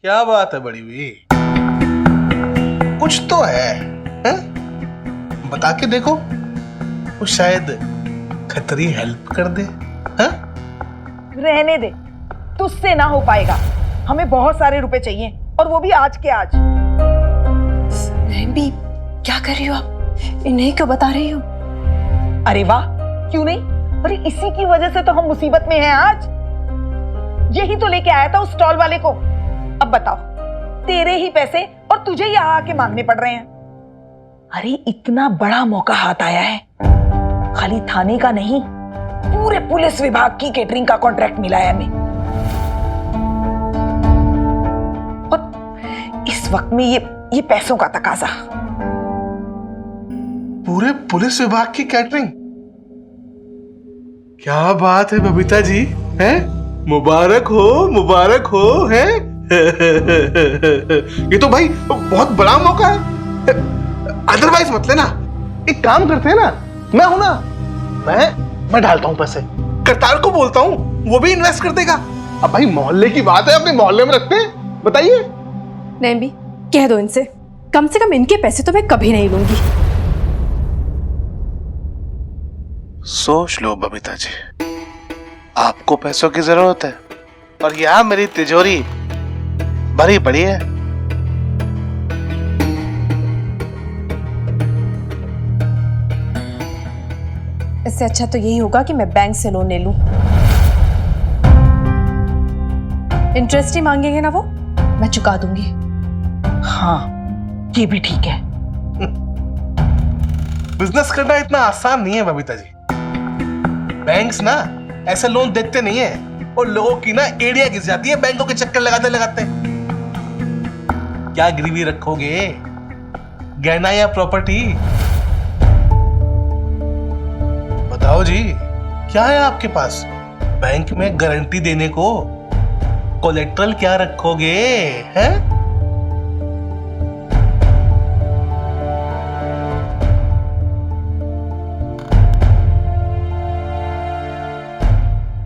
क्या बात है बड़ी हुई, कुछ तो है? बता के देखो, वो शायद खतरी हेल्प कर दे। है? रहने दे, तुझसे ना हो पाएगा। हमें बहुत सारे रुपए चाहिए और वो भी आज के आज। भी क्या कर रही हो आप? इन्हें क्यों बता रही हो? अरे वाह, क्यों नहीं? अरे इसी की वजह से तो हम मुसीबत में हैं आज। यही तो लेके आया था उस स्टॉल वाले को। अब बताओ, तेरे ही पैसे और तुझे यहाँ आके मांगने पड़ रहे हैं। अरे इतना बड़ा मौका हाथ आया है, खाली थाने का नहीं, पूरे पुलिस विभाग की केटरिंग का कॉन्ट्रैक्ट मिला है हमें। और इस वक्त में ये पैसों का तकाजा। पूरे पुलिस विभाग की कैटरिंग? क्या बात है बबीता जी, हैं? मुबारक हो, हैं? ये तो भाई बहुत बड़ा मौका है। अदरवाइज मत लेना। एक काम करते हैं ना, मैं हूं ना, मैं डालता हूं पैसे, करतार को बोलता हूं, वो भी इन्वेस्ट कर देगा। अब भाई मोहल्ले की बात है, अपने मोहल्ले में रखते हैं, बताइए। नहीं भी, कह दो इनसे, कम से कम इनके पैसे तो मैं कभी नहीं लूंगी। सोच लो बबीता जी, आपको पैसों की जरूरत है और यहां मेरी तिजोरी भरी पड़ी है। इससे अच्छा तो यही होगा कि मैं बैंक से लोन ले लूं। इंटरेस्ट ही मांगेंगे ना वो, मैं चुका दूंगी। हाँ, ये भी ठीक है। बिजनेस करना इतना आसान नहीं है बबीता जी। बैंक्स ना ऐसे लोन देते नहीं है और लोगों की ना एड़ियां घिस जाती है बैंकों के चक्कर लगाते लगाते। क्या गिरवी रखोगे, गहना या प्रॉपर्टी? बताओ जी, क्या है आपके पास बैंक में गारंटी देने को? कोलेट्रल क्या रखोगे, हैं?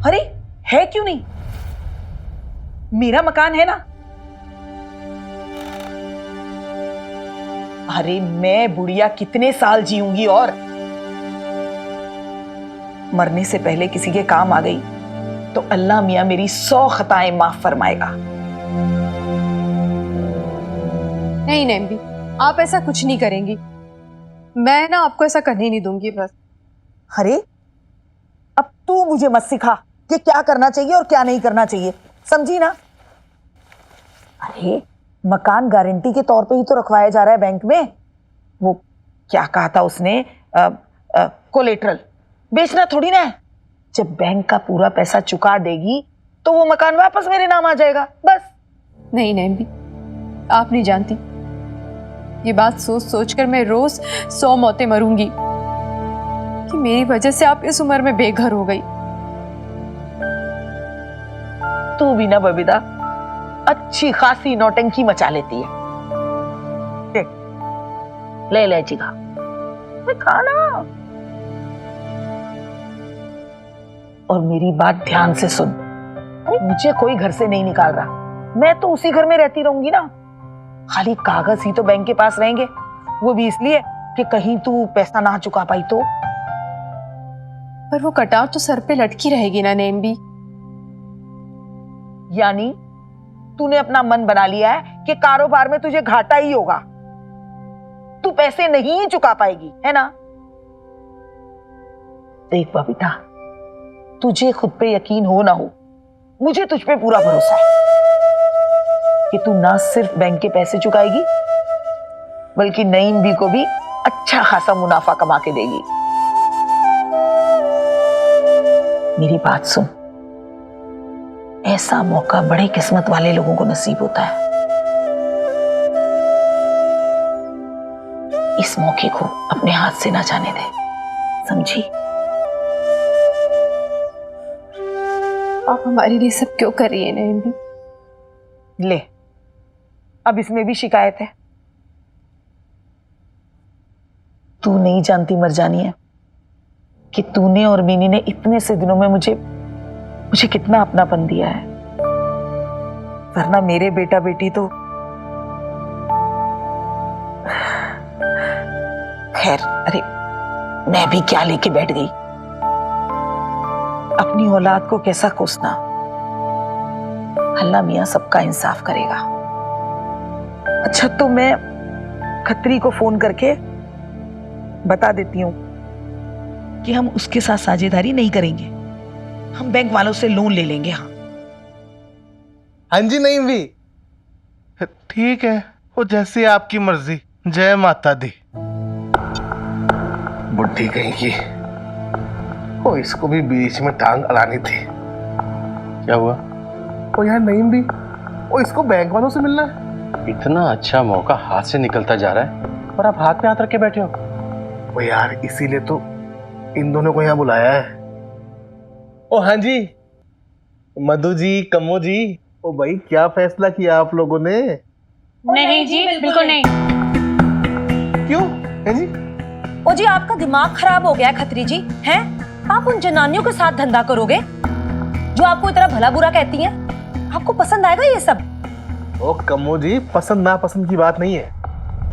अरे है क्यों नहीं, मेरा मकान है ना। अरे मैं बुढ़िया कितने साल जीऊंगी और मरने से पहले किसी के काम आ गई तो अल्लाह मियां मेरी 100 खताएं माफ फरमाएगा। नहीं नहीं भी, आप ऐसा कुछ नहीं करेंगी। मैं ना आपको ऐसा करने नहीं दूंगी बस। अरे अब तू मुझे मत सिखा कि क्या करना चाहिए और क्या नहीं करना चाहिए, समझी ना? अरे मकान गारंटी के तौर पे ही तो रखवाया जा रहा है बैंक में। वो क्या कहा था उसने, कोलेट्रल बेचना थोड़ी ना है। जब बैंक का पूरा पैसा चुका देगी तो वो मकान वापस मेरे नाम आ जाएगा, बस। नहीं नहीं भी, आप नहीं जानती, ये बात सोच सोच कर मैं रोज 100 मौतें मरूंगी कि मेरी वजह से आप इस उम्र में बेघर हो गई। तू भी ना बबीता अच्छी खासी नौटंकी मचा लेती है। ले ले जी खा, खाना। और मेरी बात ध्यान से सुन, मुझे कोई घर से नहीं निकाल रहा, मैं तो उसी घर में रहती रहूंगी ना। खाली कागज ही तो बैंक के पास रहेंगे, वो भी इसलिए कि कहीं तू पैसा ना चुका पाई तो। पर वो कटार तो सर पे लटकी रहेगी ना नेम भी। यानी तूने अपना मन बना लिया है कि कारोबार में तुझे घाटा ही होगा, तू पैसे नहीं चुका पाएगी, है ना? देख बबीता, तुझे खुद पे यकीन हो ना हो, मुझे तुझ पे पूरा भरोसा है कि तू ना सिर्फ बैंक के पैसे चुकाएगी बल्कि नईम भी को भी अच्छा खासा मुनाफा कमा के देगी। मेरी बात सुन, ऐसा मौका बड़े किस्मत वाले लोगों को नसीब होता है। इस मौके को अपने हाथ से ना जाने दे, समझी? आप हमारे लिए सब क्यों कर रही है नेम भी? ले, अब इसमें भी शिकायत है। तू नहीं जानती मरजानी है कि तूने और मीनी ने इतने से दिनों में मुझे कितना अपनापन दिया है। वरना मेरे बेटा बेटी तो खैर। अरे मैं भी क्या लेके बैठ गई, अपनी औलाद को कैसा कोसना। अल्लाह मियां सबका इंसाफ करेगा। अच्छा तो मैं खत्री को फोन करके बता देती हूँ कि हम उसके साथ साझेदारी नहीं करेंगे, हम बैंक वालों से लोन ले लेंगे। हाँ हाँ जी नहीं भी ठीक है, वो जैसी आपकी मर्जी। जय माता दी। बुढ़ी कहीं की, वो इसको भी बीच में टांग अड़ानी थी। क्या हुआ? ओ यार नहीं भी, वो इसको बैंक वालों से मिलना है। इतना अच्छा मौका हाथ से निकलता जा रहा है और आप हाथ पे हाथ रख के बैठे हो। ओ यार इसीलिए तो इन दोनों को यहाँ बुलाया है। ओ हाँ जी, मधु जी, कमो जी, ओ भाई क्या फैसला किया आप लोगों ने? नहीं जी, बिल्कुल नहीं। क्यों है जी? ओ जी आपका दिमाग खराब हो गया है खत्री जी, हैं? आप उन जनानियों के साथ धंधा करोगे जो आपको इतना भला बुरा कहती हैं? आपको पसंद आएगा ये सब? ओ कमो जी, पसंद ना पसंद की बात नहीं है,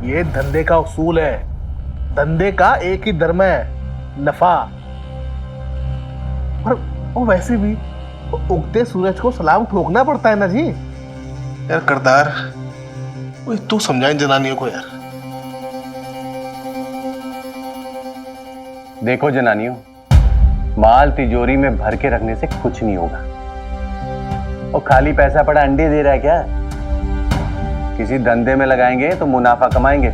ये धंधे का उसूल है। धंधे का एक ही धर्म है, नफा। और वो वैसे भी उगते सूरज को सलाम ठोकना पड़ता है ना जी। यार करदार, तू समझाए जनानियों को यार। देखो जनानियों, माल तिजोरी में भर के रखने से कुछ नहीं होगा। और खाली पैसा पड़ा अंडे दे रहा है क्या? किसी धंधे में लगाएंगे तो मुनाफा कमाएंगे।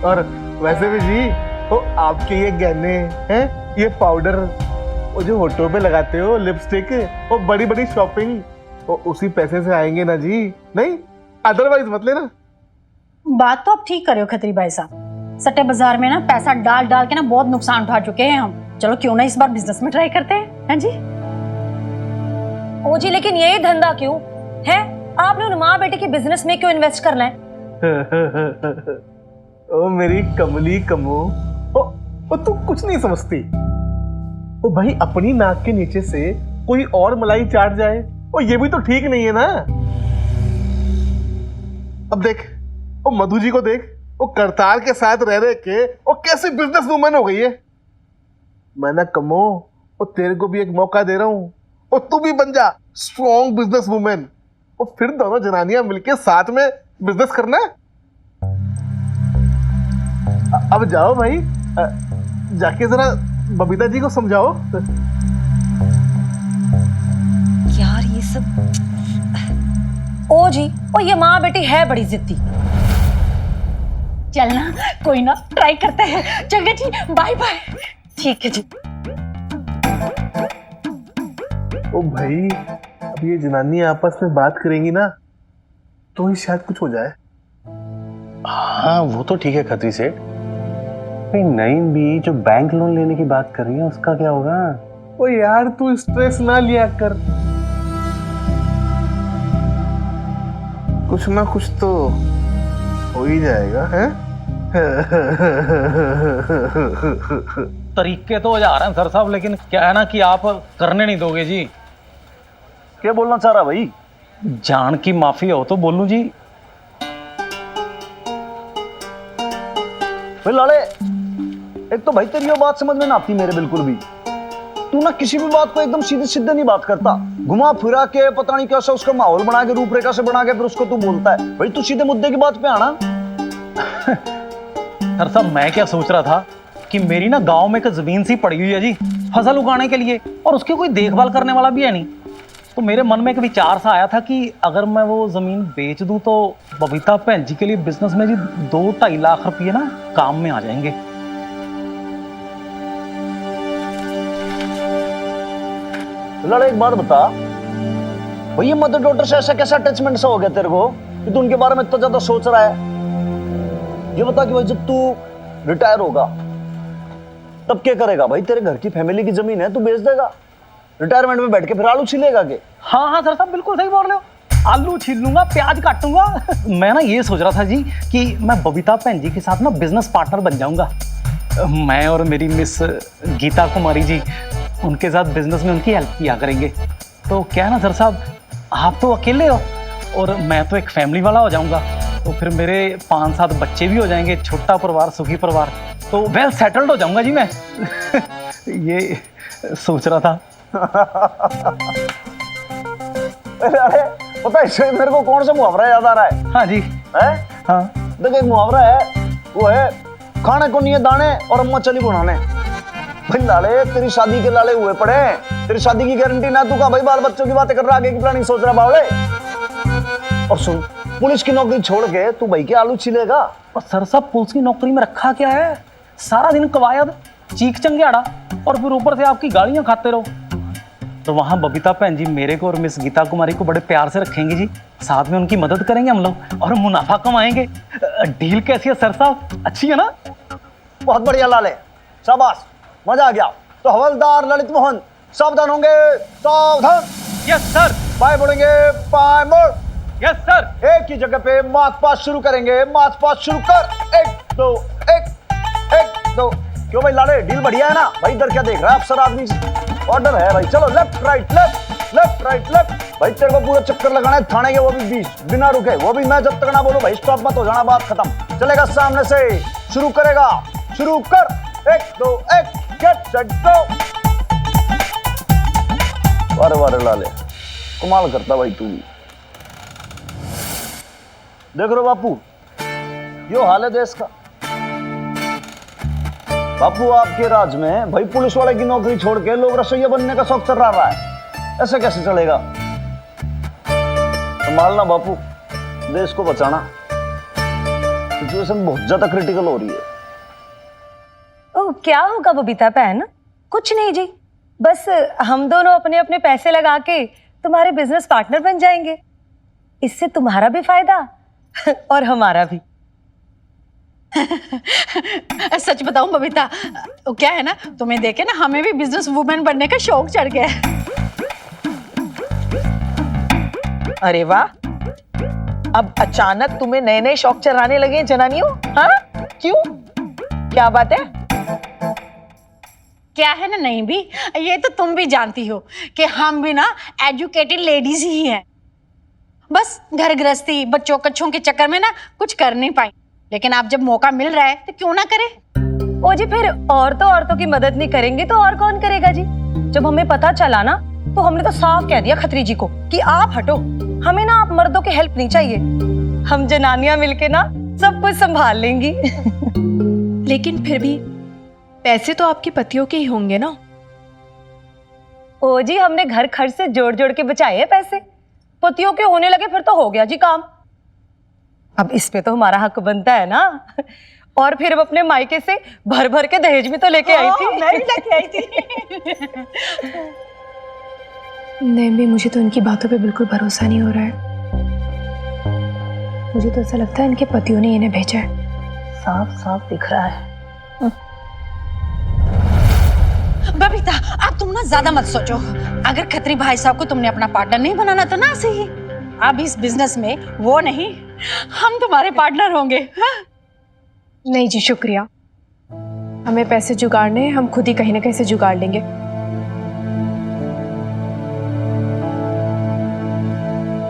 और वैसे भी जी, तो आपके ये गहने हैं, ये पाउडर, वो जो होठों पे लगाते हो लिपस्टिक, वो बड़ी बड़ी शॉपिंग, वो उसी पैसे से आएंगे ना जी। नहीं अदरवाइज मत लेना। बात तो आप ठीक कर रहे हो खत्री भाई साहब। सट्टे बाजार में ना पैसा डाल डाल के ना बहुत नुकसान उठा चुके हैं हम। चलो क्यों ना इस बार बिजनेस में ट्राई करते हैं जी। ओ जी लेकिन यही धंधा क्यों है? आपने उन माँ बेटे के बिजनेस में क्यों इन्वेस्ट करना है? ओ मेरी कमली कमो, ओ तू कुछ नहीं समझती। ओ भाई अपनी नाक के नीचे से कोई और मलाई चाट जाए, ओ ये भी तो ठीक नहीं है ना। अब देख, ओ मधु जी को देख, वो करतार के साथ रह रहे के वो कैसी बिजनेस वूमन हो गई है। मैं ना कमो, वो तेरे को भी एक मौका दे रहा हूं, और तू भी बन जा स्ट्रॉन्ग बिजनेस वूमन। और फिर दोनों जनानियां मिलके साथ में बिजनेस करना है। अब जाओ भाई, जाके जरा बबीता जी को समझाओ। यार ये सब। ओ जी, ओ ये माँ बेटी है बड़ी जिद्दी। चलना कोई ना, ट्राई करते हैं। चल गए जी, बाय बाय। ठीक है जी। ओ भाई अब ये जनानी आपस में बात करेंगी ना तो ही शायद कुछ हो जाए। हाँ वो तो ठीक है खत्री सेठ, नईम भी जो बैंक लोन लेने की बात कर रही है उसका क्या होगा? ओ यार तू स्ट्रेस ना लिया कर, कुछ ना कुछ तो हो ही जाएगा। है तरीके तो जा रहे हैं सर साहब, लेकिन क्या है ना कि आप करने नहीं दोगे जी। क्या बोलना चाह रहा भाई? जान की माफी हो तो बोलूं जी। भाई लाले, एक तो भाई तेरी ये बात समझ में ना आती मेरे बिल्कुल भी। तू ना किसी भी बात को एकदम सीधे सीधे नहीं बात करता, घुमा फिरा के पता नहीं कैसा उसका माहौल बना के, रूपरेखा से बना के फिर उसको तू बोलता है। भाई तू सीधे मुद्दे की बात पे आना। सर साहब मैं क्या सोच रहा था कि मेरी ना गांव में एक जमीन सी पड़ी हुई है जी फसल उगाने के लिए, और उसकी कोई देखभाल करने वाला भी है नहीं। तो मेरे मन में एक विचार सा आया था कि अगर मैं वो जमीन बेच दूं तो बबीता भैन जी के लिए बिजनेस में जी 2-2.5 लाख रुपये ना काम में आ जाएंगे। लाले एक बात बता भाई, ये मदर डॉटर से ऐसा कैसा अटैचमेंट सा हो गया तेरे को कि तू उनके बारे में इतना ज्यादा सोच रहा है? ये बता कि भाई जब तू रिटायर होगा तब क्या करेगा? भाई तेरे घर की फैमिली की जमीन है, तू बेच देगा? रिटायरमेंट में बैठ के फिर आलू छीलेगा के? हाँ हाँ सर साहब बिल्कुल सही बोल रहे हो, आलू छील लूंगा, प्याज काटूंगा। मैं ना ये सोच रहा था जी कि मैं बबीता भैन जी के साथ ना बिजनेस पार्टनर बन जाऊंगा। मैं और मेरी मिस गीता कुमारी जी उनके साथ बिजनेस में उनकी हेल्प किया करेंगे। तो क्या है ना सर साहब, आप तो अकेले हो और मैं तो एक फैमिली वाला हो जाऊंगा, तो फिर मेरे 5-7 बच्चे भी हो जाएंगे, छोटा परिवार सुखी परिवार, तो वेल सेटल्ड हो जाऊंगा जी मैं। ये सोच रहा था। अरे पता है इससे मेरे को कौन सा मुहावरा याद आ रहा है? हाँ जी। है? हाँ। देखो एक मुहावरा है, वो है खाने को नहीं है दाने और अम्मा चली बनाने। भाई लाले तेरी शादी के लाले हुए पड़े, तेरी शादी की गारंटी ना, तू का भाई बाल बच्चों की बातें कर रहा, आगे की प्लानिंग सोच रहा बावले। और सुन, पुलिस की नौकरी छोड़ के तू भाई के आलू छिलेगा? और सर साहब पुलिस की नौकरी में रखा क्या है, सारा दिन कवायद, चीख चंगियाड़ा और फिर ऊपर से आपकी गालियां खाते रहो। तो वहां बबीता भैन जी मेरे को और मिस गीता कुमारी को बड़े प्यार से रखेंगी जी, साथ में उनकी मदद करेंगे हम लोग और मुनाफा कमाएंगे। डील कैसी है सर साहब, अच्छी है ना? बहुत बढ़िया लाले, शाबाश, मजा आ गया। तो हवलदार ललित मोहन सावधान होंगे, सावधान। Yes sir. पाए मुड़ेंगे, पाए मुड़। Yes sir. एक ही जगह पे मार्च पास्ट शुरू करेंगे, मार्च पास्ट शुरू कर। 1 2 1 1 2। क्यों भाई लाले, डील बढ़िया है ना? भाई इधर क्या देख रहा है अफसर आदमी, ऑर्डर है भाई। चलो left right left left right left. भाई तेरे को पूरा चक्कर लगाना है थाने के, वो भी 20 बिना रुके, वो भी मैं जब तक ना बोलूं भाई स्टॉप मत हो जाना, बात खत्म। चलेगा सामने से, शुरू करेगा, शुरू कर। 1 2 1 गेट सेट गो। वारे वारे लाले, कमाल करता भाई तू भी। देख रहे हो बापू, यो हाल है देश का। बापू आपके राज में भाई पुलिस वाले की नौकरी छोड़ के लोग रसोइया बनने का शौक चल रहा है, ऐसे कैसे चलेगा? संभालना बापू, देश को बचाना। सिचुएशन बहुत ज्यादा क्रिटिकल हो रही है। ओह क्या होगा बबीता बहन, कुछ नहीं जी, बस हम दोनों अपने अपने पैसे लगा के तुम्हारे बिजनेस पार्टनर बन जाएंगे, इससे तुम्हारा भी फायदा और हमारा भी। सच बताऊं बबीता, वो क्या है ना, तुम्हें देखे ना हमें भी बिजनेस वुमेन बनने का शौक चढ़ गया है। अरे वाह, अब अचानक तुम्हें नए नए शौक चढ़ाने लगे हैं जनानियों? हाँ क्यों, क्या बात है? क्या है ना, नहीं भी ये तो तुम भी जानती हो कि हम भी ना एजुकेटेड लेडीज ही हैं। बस घर गृहस्थी बच्चों कच्छों के चक्कर में ना कुछ कर नहीं पाई, लेकिन आप जब मौका मिल रहा है तो क्यों ना करें। ओ जी फिर औरतों की मदद नहीं करेंगे तो और कौन करेगा जी? जब हमें पता चला ना तो हमने तो साफ कह दिया खत्री जी को कि आप हटो, हमें ना आप मर्दों की हेल्प नहीं चाहिए, हम जनानियां मिलके ना सब कुछ संभाल लेंगी। लेकिन फिर भी पैसे तो आपके पतियों के ही होंगे ना? ओ जी हमने घर खर्च से जोड़ जोड़ के बचाए हैं पैसे, पतियों के होने लगे फिर तो हो गया जी काम। अब इस पे तो हमारा हक बनता है ना। और फिर अब अपने मायके से भर भर के दहेज भी तो लेके आई थी। मैं भी लेके आई थी। नहीं भी, मुझे तो इनकी बातों पे बिल्कुल भरोसा नहीं हो रहा है। मुझे तो ऐसा लगता है इनके पतियों ने इन्हें भेजा है। साफ साफ दिख रहा है। बबीता अब तुम ना ज्यादा मत सोचो, अगर खत्री भाई साहब को तुमने अपना पार्टनर नहीं बनाना तो ना सही, अब इस बिजनेस में वो नहीं हम तुम्हारे पार्टनर होंगे। हाँ? नहीं जी शुक्रिया, हमें पैसे जुगाड़ने, हम खुद ही कहीं ना कहीं से जुगाड़ लेंगे।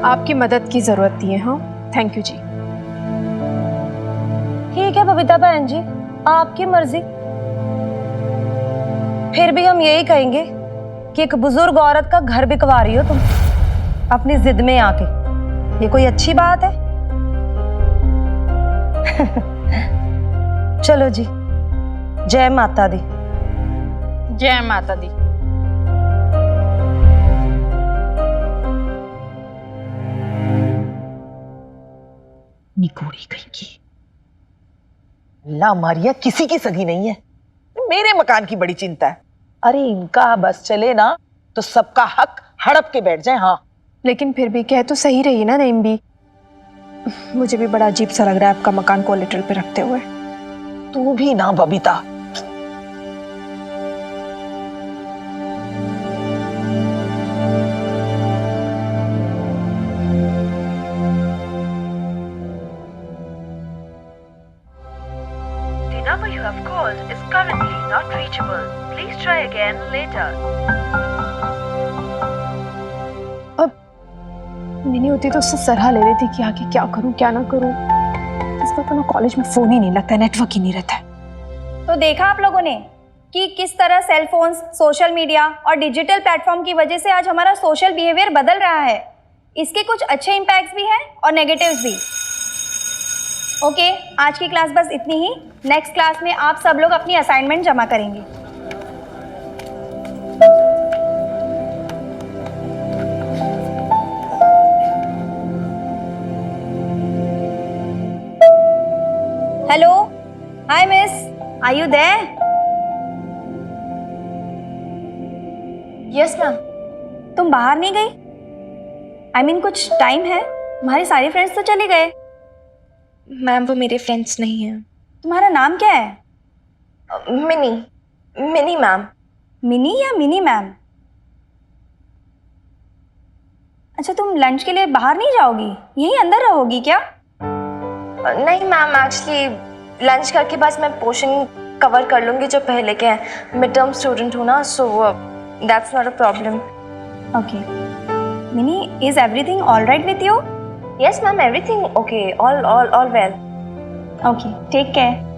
आपकी मदद की जरूरत थी। हाँ थैंक यू जी। ठीक है बबीता बहन जी, आपकी मर्जी। फिर भी हम यही कहेंगे कि एक बुजुर्ग औरत का घर बिकवा रही हो तुम अपनी जिद में आके, ये कोई अच्छी बात है? चलो जी, जय माता दी। जय माता दी। निकोड़ी कहीं की ला मारिया किसी की सगी नहीं है, मेरे मकान की बड़ी चिंता है। अरे इनका बस चले ना तो सबका हक हड़प के बैठ जाए। हाँ लेकिन फिर भी कह तो सही रही ना नईम भी, मुझे भी बड़ा अजीब सा लग रहा है आपका मकान कोलेटरल पे रखते हुए। तू भी ना Babita, The number you have called is currently not reachable. Please try again later. Mini होती तो उससे सलाह ले रही थी कि आगे क्या करूं क्या ना करूं। इस बार तो ना कॉलेज में फोन ही नहीं लगता, नेटवर्क ही नहीं रहता है। तो देखा आप लोगों ने कि किस तरह सेल फोन्स, सोशल मीडिया और डिजिटल प्लेटफॉर्म की वजह से आज हमारा सोशल बिहेवियर बदल रहा है। इसके कुछ अच्छे इम्पैक्ट्स भी हैं और नेगेटिव्स भी। ओके, आज की क्लास बस इतनी ही। नेक्स्ट क्लास में आप सब लोग अपनी असाइनमेंट जमा करेंगे। Hello, hi miss, are you there? Yes ma'am. तुम बाहर नहीं गई? आई मीन कुछ टाइम है, तुम्हारे सारे फ्रेंड्स तो चले गए। मैम वो मेरे फ्रेंड्स नहीं हैं। तुम्हारा नाम क्या है? Mini, mini ma'am. मिनी या मिनी मैम? अच्छा, तुम लंच के लिए बाहर नहीं जाओगी, यहीं अंदर रहोगी क्या? नहीं मैम, एक्चुअली लंच करके बस मैं पोर्शन कवर कर लूँगी जो पहले के हैं। मिड टर्म स्टूडेंट हूँ ना, so that's not a problem. Okay Mini, is everything all right with you? Yes ma'am, everything okay, all well. Okay, take care.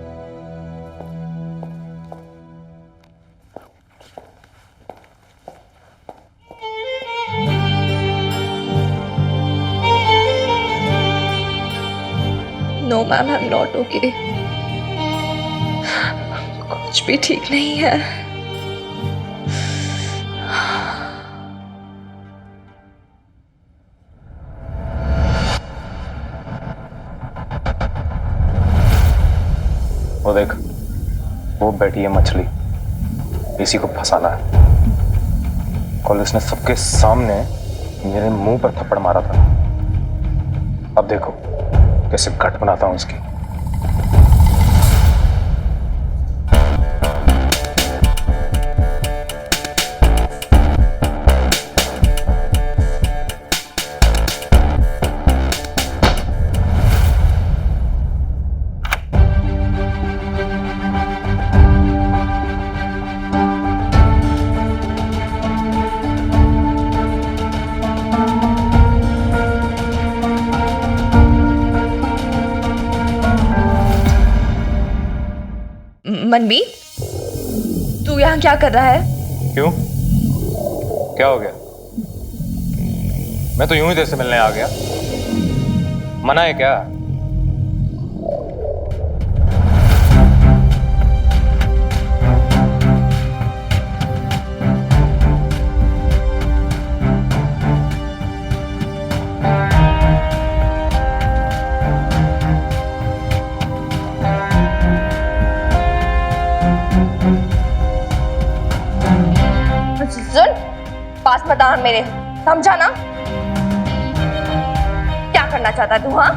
No ma'am, I am not okay. कुछ भी ठीक नहीं है। वो देख, वो बैठी है मछली, इसी को फंसाना है। कल उसने सबके सामने मेरे मुंह पर थप्पड़ मारा था। अब देखो कैसे कट बनाता हूं उसकी। मनमीत, तू यहाँ क्या कर रहा है? क्यों, क्या हो गया? मैं तो यूं ही तेरे से मिलने आ गया। मना है क्या? सुन, पास मत आ मेरे, समझा ना? क्या करना चाहता तू? हाँ,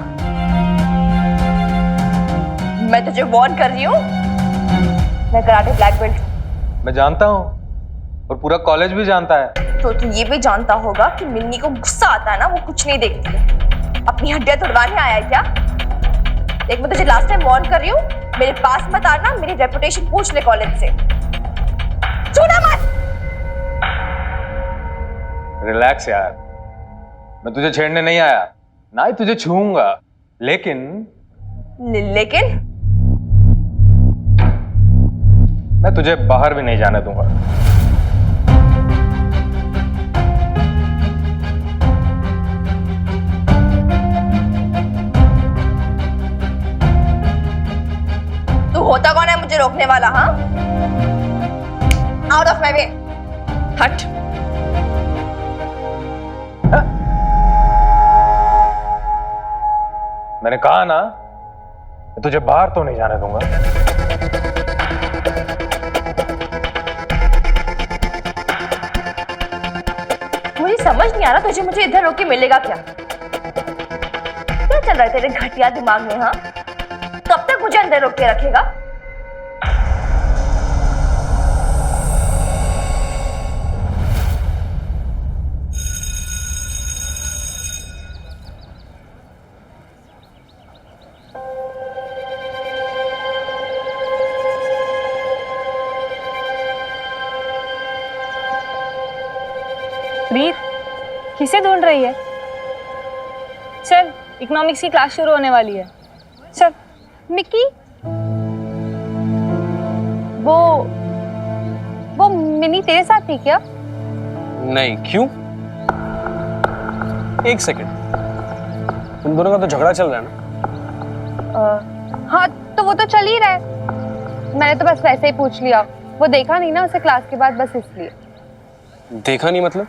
मैं तुझे वार्न कर रही हूँ। मैं कराटे ब्लैक बेल्ट हूँ। मैं जानता हूँ और पूरा कॉलेज भी जानता है। तो तू ये भी जानता होगा कि मिन्नी को गुस्सा आता है ना, वो कुछ नहीं देखती है। अपनी हड्डियां तोड़वाने आया है क्या? देख, मैं तुझे लास्ट टाइम वार्न कर रही हूँ, मेरे पास मत आना। मेरी रेपुटेशन पूछ ले कॉलेज से। छूना मत। रिलैक्स यार, मैं तुझे छेड़ने नहीं आया, ना ही तुझे छूऊंगा, लेकिन लेकिन मैं तुझे बाहर भी नहीं जाने दूंगा। तू होता कौन है मुझे रोकने वाला? हाँ, आउट ऑफ माय वे, हट। मैंने कहा ना, मैं तुझे बाहर तो नहीं जाने दूंगा। मुझे समझ नहीं आ रहा तुझे मुझे इधर रोक के मिलेगा क्या? क्या चल रहा है तेरे घटिया दिमाग में? हाँ, कब तक मुझे अंदर रोक के रखेगा? प्रीत, किसे ढूंढ रही है? इकोनॉमिक्स की क्लास शुरू होने वाली है। चल मिक्की, वो मिनी तेरे साथ थी क्या? नहीं, क्यों? एक सेकंड, तुम दोनों का तो झगड़ा चल रहा है ना? हाँ तो वो तो चल ही रहा है, मैंने तो बस वैसे ही पूछ लिया। वो देखा नहीं ना उसे क्लास के बाद, बस इसलिए। देखा नहीं मतलब?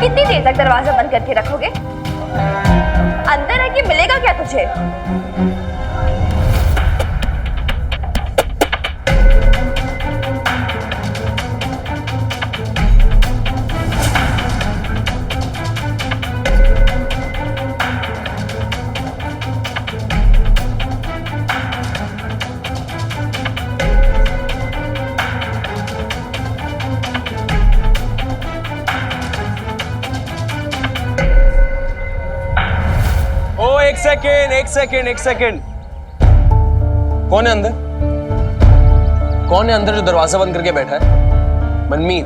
कितनी देर तक दरवाजा बंद करके रखोगे? अंदर है कि मिलेगा क्या तुझे? एक सेकेंड। कौन है अंदर? कौन है अंदर जो दरवाजा बंद करके बैठा है? मनमीत,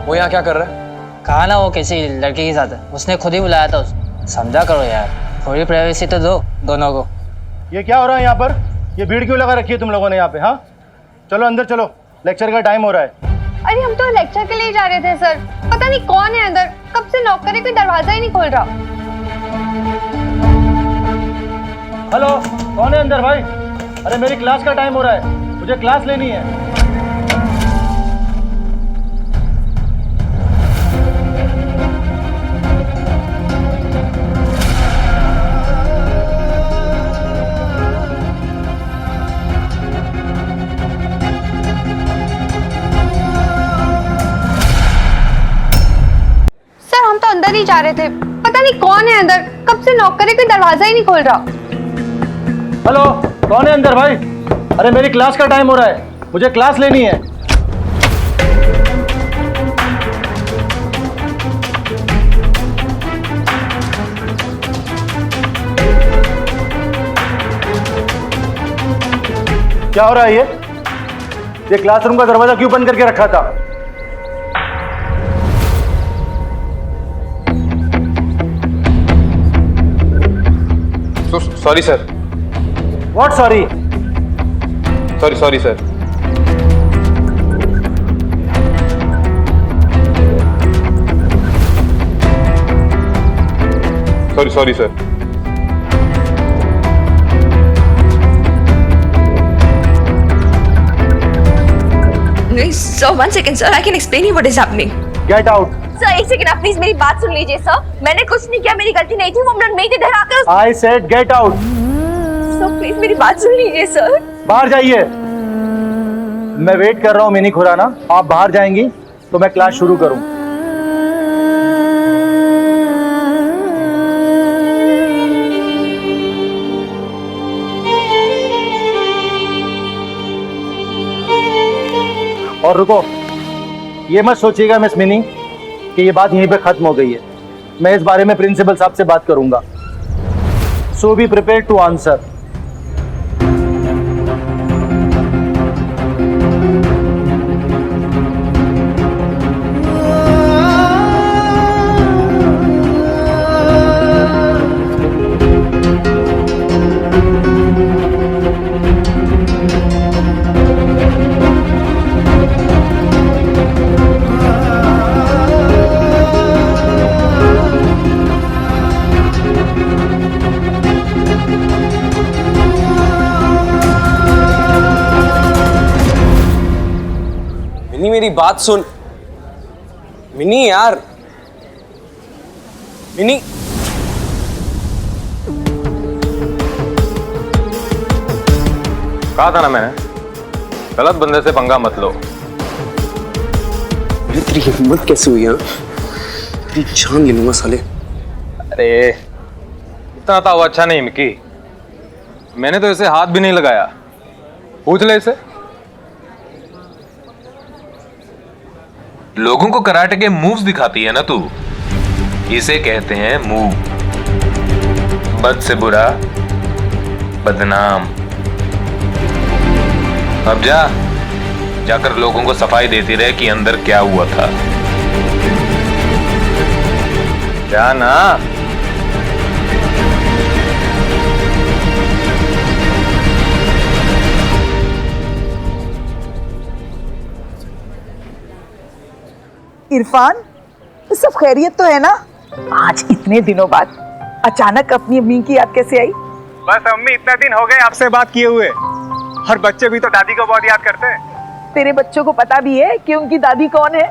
वो यहाँ क्या कर रहा है? कहा ना वो किसी लड़के के साथ है, उसने खुद ही बुलाया था उसे। समझा करो यार, थोड़ी प्राइवेसी तो दो दोनों को। ये क्या हो रहा है यहाँ पर? ये भीड़ क्यों लगा रखी है तुम लोगों ने यहाँ पे? हाँ चलो अंदर चलो, लेक्चर का टाइम हो रहा है। अरे हम तो लेक्चर के लिए जा रहे थे सर, पता नहीं कौन है अंदर, कब से नॉक करे कोई दरवाजा ही नहीं खोल रहा। हेलो, कौन है अंदर भाई? अरे मेरी क्लास का टाइम हो रहा है, मुझे क्लास लेनी है। सर हम तो अंदर ही जा रहे थे, पता नहीं कौन है अंदर, कब से नॉक करे कोई दरवाजा ही नहीं खोल रहा। हेलो, कौन है अंदर भाई? अरे मेरी क्लास का टाइम हो रहा है, मुझे क्लास लेनी है। क्या हो रहा है ये क्लासरूम का दरवाजा क्यों बंद करके रखा था? Sorry sir. What sorry? Sorry sir. Sorry sir. नहीं sir, 1 second sir, I can explain you what is happening. Get out. Sir 1 second आप प्लीज मेरी बात सुन लीजिए सर, मैंने कुछ नहीं किया, मेरी गलती नहीं थी, वो मनमीत इधर आकर। I said get out. Sir please मेरी बात सुन लीजिए सर। बाहर जाइए, मैं वेट कर रहा हूँ मिनी खुराना, आप बाहर जाएंगी तो मैं क्लास शुरू करूँ। और रुको, ये मत सोचिएगा मिस मिनी कि ये बात यहीं पे खत्म हो गई है, मैं इस बारे में प्रिंसिपल साहब से बात करूंगा। So be prepare to answer. Mini मेरी बात सुन। मिनी यार, मिनी। कहा था ना मैंने, गलत बंदे से पंगा मत लो। तेरी हिम्मत कैसे हुई? तेरी जान ले लूंगा साले। अरे इतना था वो अच्छा नहीं मिकी, मैंने तो इसे हाथ भी नहीं लगाया, पूछ ले इसे। लोगों को कराटे के मूव्स दिखाती है ना तू, इसे कहते हैं मूव। बद से बुरा बदनाम। अब जाकर लोगों को सफाई देती रहे कि अंदर क्या हुआ था। जा ना। इरफान, सब खैरियत तो है ना? आज इतने दिनों बाद अचानक अपनी अम्मी की याद कैसे आई? बस अम्मी, इतने दिन हो गए आपसे बात किए हुए, और बच्चे भी तो दादी को बहुत याद करते हैं। तेरे बच्चों को पता भी है कि उनकी दादी कौन है?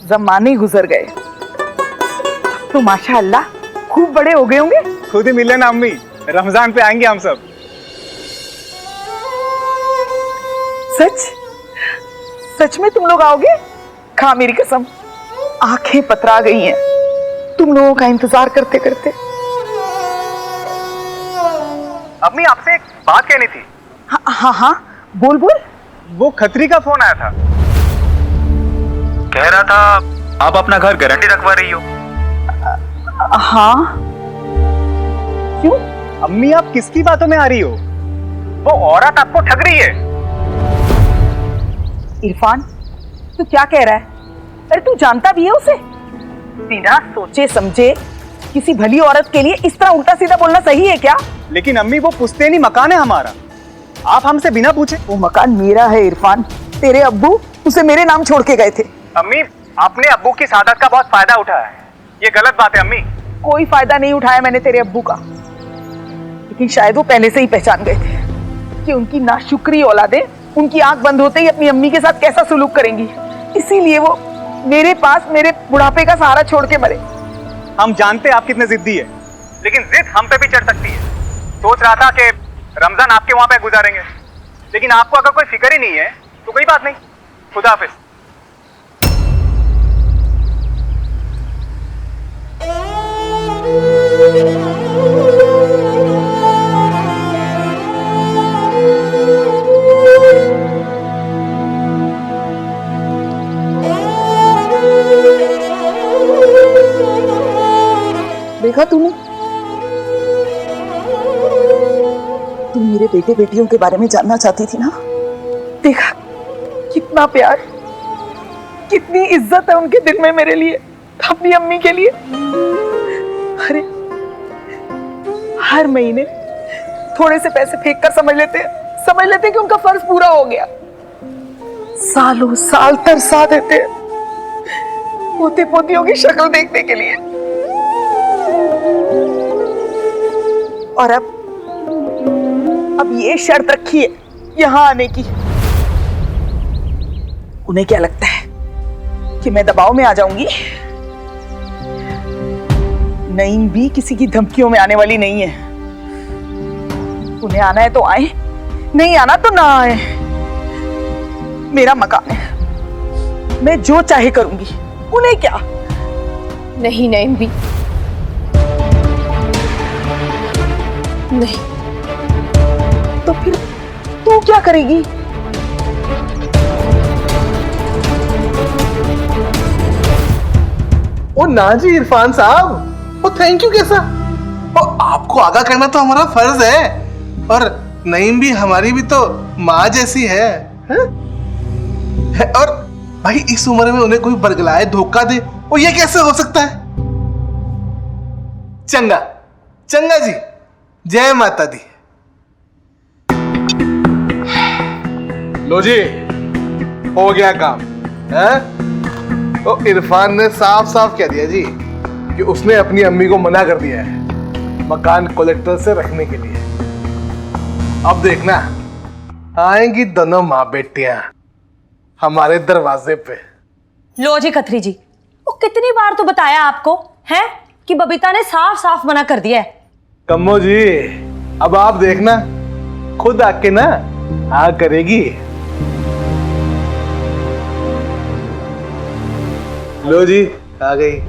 जमाने गुजर गए, तो माशाअल्लाह खूब बड़े हो गए होंगे। खुद ही मिले ना अम्मी, रमजान पे आएंगे हम सब। सच में तुम लोग आओगे? खा मेरी कसम, आंखें पतरा गई हैं तुम लोगों का इंतजार करते करते। अम्मी, आपसे एक बात कहनी थी। हाँ, बोल। वो खत्री का फोन आया था, कह रहा था आप अपना घर गारंटी रखवा रही हो। हाँ, क्यों? अम्मी, आप किसकी बातों में आ रही हो? वो औरत आपको ठग रही है। इरफान, तू क्या कह रहा है? अरे तू जानता भी है उसे? बिना सोचे समझे किसी भली औरत के लिए इस तरह उल्टा सीधा बोलना सही है क्या? लेकिन अम्मी, वो पुश्तैनी मकान है हमारा, आप हमसे बिना पूछे। वो मकान मेरा है इरफान, तेरे अब्बू उसे मेरे नाम छोड़ के गए थे। अम्मी, आपने अब्बू की सादत का बहुत फायदा उठाया है, ये गलत बात है अम्मी। कोई फायदा नहीं उठाया मैंने तेरे अब्बू का, लेकिन शायद वो पहले से ही पहचान गए थे कि उनकी नाशुक्री औलादें उनकी आंख बंद होते ही अपनी अम्मी के साथ कैसा सुलूक करेंगी, इसीलिए वो मेरे पास मेरे बुढ़ापे का सहारा छोड़ के मरे। हम जानते आप कितने जिद्दी है, लेकिन जिद हम पे भी चढ़ सकती है। सोच रहा था कि रमजान आपके वहां पे गुजारेंगे, लेकिन आपको अगर कोई फिक्र ही नहीं है तो कोई बात नहीं। खुदा हाफिज। देखा तूने? तुम मेरे बेटे बेटियों के बारे में जानना चाहती थी ना? देखा कितना प्यार, कितनी इज्जत है उनके दिल में मेरे लिए, अपनी अम्मी के लिए। अरे हर महीने थोड़े से पैसे फेंक कर समझ लेते कि उनका फर्ज पूरा हो गया। सालों साल तरसा देते पोते पोतियों की शक्ल देखने के लिए। और अब ये शर्त रखी है यहां आने की। उन्हें क्या लगता है कि मैं दबाव में आ जाऊंगी? नईम भी किसी की धमकियों में आने वाली नहीं है। उन्हें आना है तो आए, नहीं आना तो ना आए। मेरा मकान है, मैं जो चाहे करूंगी, उन्हें क्या। नहीं नईम भी नहीं। तो फिर तू क्या करेगी? ओ ना जी इरफान साहब, ओ थैंक यू कैसा? ओ आपको आगाह करना तो हमारा फर्ज है, और नईम भी हमारी भी तो माँ जैसी है, है? और भाई इस उम्र में उन्हें कोई बरगलाए धोखा दे, वो ये कैसे हो सकता है? चंगा चंगा जी, जय माता दी। लो जी, हो गया काम है? तो इरफान ने साफ साफ कह दिया जी कि उसने अपनी अम्मी को मना कर दिया है मकान कलेक्टर से रखने के लिए। अब देखना आएंगी दोनों माँ बेटियां हमारे दरवाजे पे। लो जी खत्री जी, वो कितनी बार तो बताया आपको है कि बबीता ने साफ साफ मना कर दिया है। कम्मो जी, अब आप देखना खुद आके ना हाँ करेगी। लो जी, आ गई।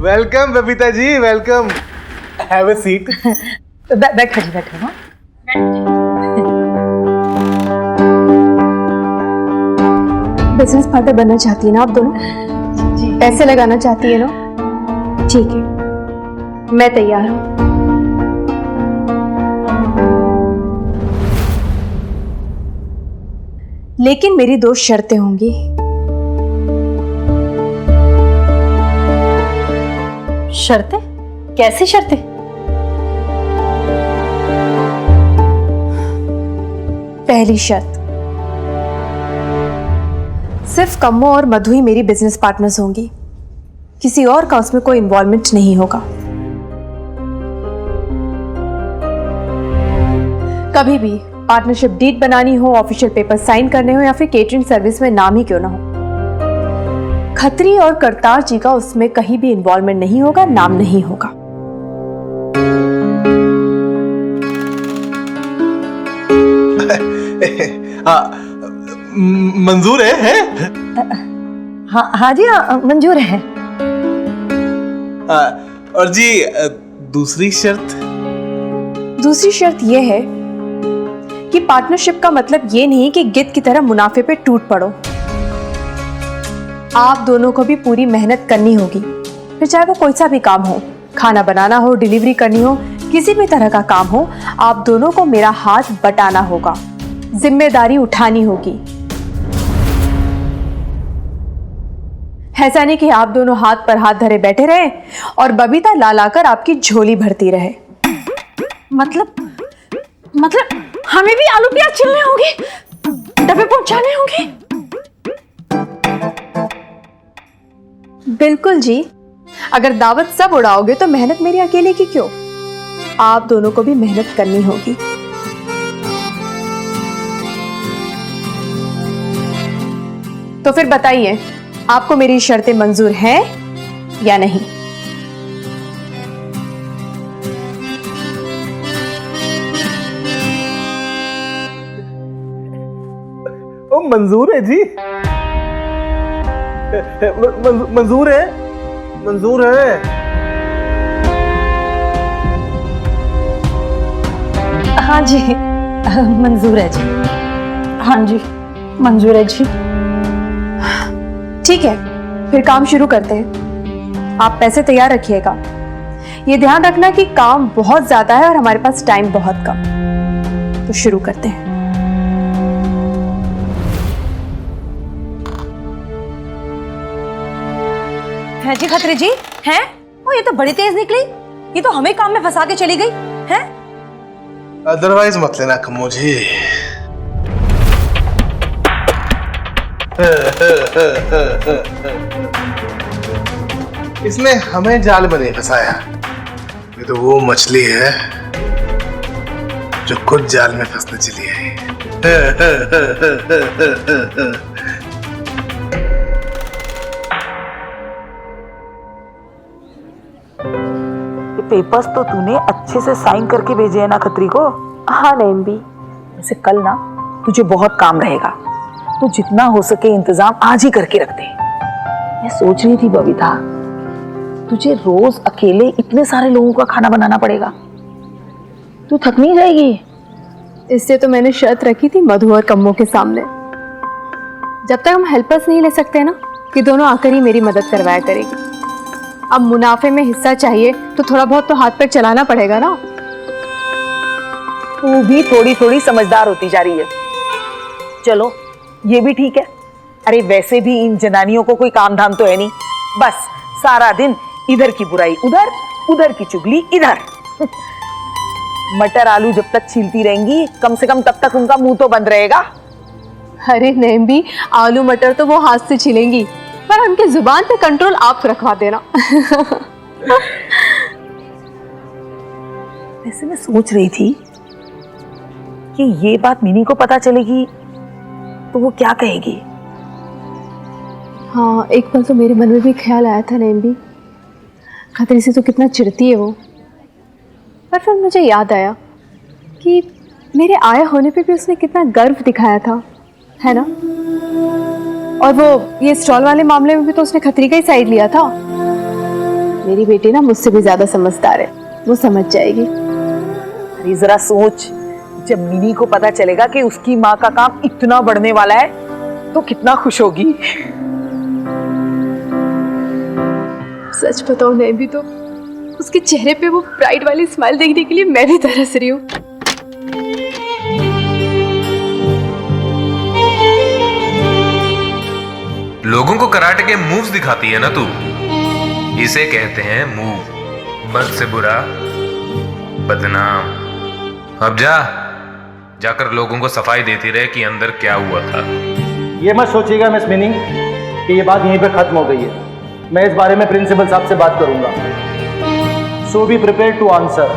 Welcome Babita ji, welcome. Have a seat. बैठो जी, बैठो। हाँ बिजनेस पार्टनर बनना चाहती है ना आप दोनों? पैसे लगाना चाहती है ना? ठीक है, मैं तैयार हूँ। लेकिन मेरी 2 शर्तें होंगी। शर्तें? कैसी शर्तें? पहली शर्त, सिर्फ कम्मो और मधु ही मेरी बिजनेस पार्टनर्स होंगी, किसी और का उसमें कोई इन्वॉल्वमेंट नहीं होगा। कभी भी पार्टनरशिप डीड बनानी हो, ऑफिशियल पेपर साइन करने हो या फिर केटरिंग सर्विस में नाम ही क्यों ना हो, खत्री और करतार जी का उसमें कहीं भी इन्वॉल्वमेंट नहीं होगा, नाम नहीं होगा। मंजूर है? हाँ जी, हाँ मंजूर है। और जी दूसरी शर्त? दूसरी शर्त यह है कि पार्टनरशिप का मतलब ये नहीं कि गिद्ध की तरह मुनाफे पे टूट पड़ो। आप दोनों को भी पूरी मेहनत करनी होगी, फिर चाहे वो कोई सा भी काम हो, खाना बनाना हो, डिलीवरी करनी हो, किसी भी तरह का काम हो, आप दोनों को मेरा हाथ बटाना होगा, जिम्मेदारी उठानी होगी। ऐसा नहीं कि आप दोनों हाथ पर हाथ धरे बैठे रहे और बबीता ला लाकर आपकी झोली भरती रहे। मतलब हमें भी आलू प्याज छिलने होंगे, डब्बे पहुंचाने होंगे? बिल्कुल जी, अगर दावत सब उड़ाओगे तो मेहनत मेरी अकेले की क्यों? आप दोनों को भी मेहनत करनी होगी। तो फिर बताइए, आपको मेरी शर्तें मंजूर हैं या नहीं? ओ मंजूर है जी, मंजूर है, मंजूर है। हाँ जी, मंजूर है जी। हाँ जी, मंजूर है जी। ठीक है, फिर काम शुरू करते हैं। आप पैसे तैयार रखिएगा। ये ध्यान रखना कि काम बहुत ज्यादा है और हमारे पास टाइम बहुत कम। तो शुरू करते हैं। है जी खत्री जी, हैं? ओ ये तो बड़ी तेज निकली, ये तो हमें काम में फंसा के चली गई, हैं? अदरवाइज मत लेना कम्मो जी। इसने हमें जाल में नहीं फंसाया, ये तो वो मछली है जो खुद जाल में फंसने चली है। पेपर्स तो तूने अच्छे से साइन करके भेजे हैं ना खत्री को? हाँ नैन भी। वैसे कल ना तुझे बहुत काम रहेगा, तो जितना हो सके इंतजाम आज ही करके रख दे। मैं सोच रही थी बबीता, तुझे रोज अकेले इतने सारे लोगों का खाना बनाना पड़ेगा, तू थक नहीं जाएगी? इससे तो मैंने शर्त रखी थी मधु और कम्मो के सामने, जब तक हम हेल्पर्स नहीं ले सकते ना, कि दोनों आकर ही मेरी मदद करवाया करेगी। अब मुनाफे में हिस्सा चाहिए तो थोड़ा बहुत तो हाथ पैर चलाना पड़ेगा ना। तू भी थोड़ी थोड़ी समझदार होती जा रही है। चलो ये भी ठीक है। अरे वैसे भी इन जनानियों को कोई काम धाम तो है नहीं, बस सारा दिन इधर की बुराई उधर, उधर की चुगली इधर। मटर आलू जब तक छीलती रहेंगी, कम से कम तब तक उनका मुंह तो बंद रहेगा। अरे नैम भी, आलू मटर तो वो हाथ से छीलेंगी, पर उनके जुबान पे कंट्रोल आप रखवा देना। वैसे मैं सोच रही थी कि ये बात मिनी को पता चलेगी तो वो क्या कहेगी। हाँ, एक पल तो मेरे मन में भी ख्याल आया था नैम भी, खतरे से तो कितना चिढ़ती है वो। पर फिर मुझे याद आया कि मेरे आए होने पे भी उसने कितना गर्व दिखाया था, है ना? और वो ये स्टॉल वाले मामले में भी तो उसने खतरी का ही साइड लिया था। मेरी बेटी ना मुझसे भी ज्यादा समझदार है, वो समझ जाएगी। अरे जरा सोच, जब मिनी को पता चलेगा कि उसकी माँ का काम इतना बढ़ने वाला है तो कितना खुश होगी। सच बताओ नहीं भी तो उसके चेहरे पे वो प्राइड वाली स्माइल देखने के लिए मैं भी तरस रही हूँ। लोगों को कराटे के मूव्स दिखाती है ना तू, इसे कहते हैं मूव। बद से बुरा बदनाम। अब जाकर लोगों को सफाई देती रहे कि अंदर क्या हुआ था। ये मत सोचिएगा मिस मिनी कि ये बात यहीं पे खत्म हो गई है। मैं इस बारे में प्रिंसिपल साहब से बात करूंगा। So be prepared to answer.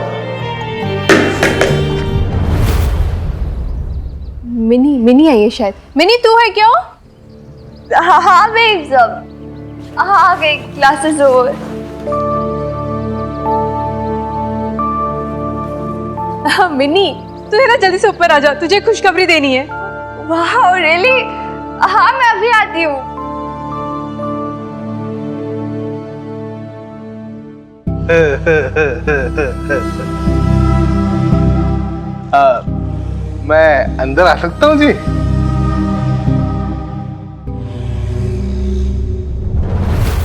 Mini आई है शायद। मिनी तू है क्या? हाँ बेब्स, हाँ गई, क्लासेस ओवर। मिनी तू है ना, जल्दी से ऊपर आ जा, तुझे खुशखबरी देनी है। वाह रियली? हाँ मैं अभी आती हूँ। मैं अंदर आ सकता हूँ जी?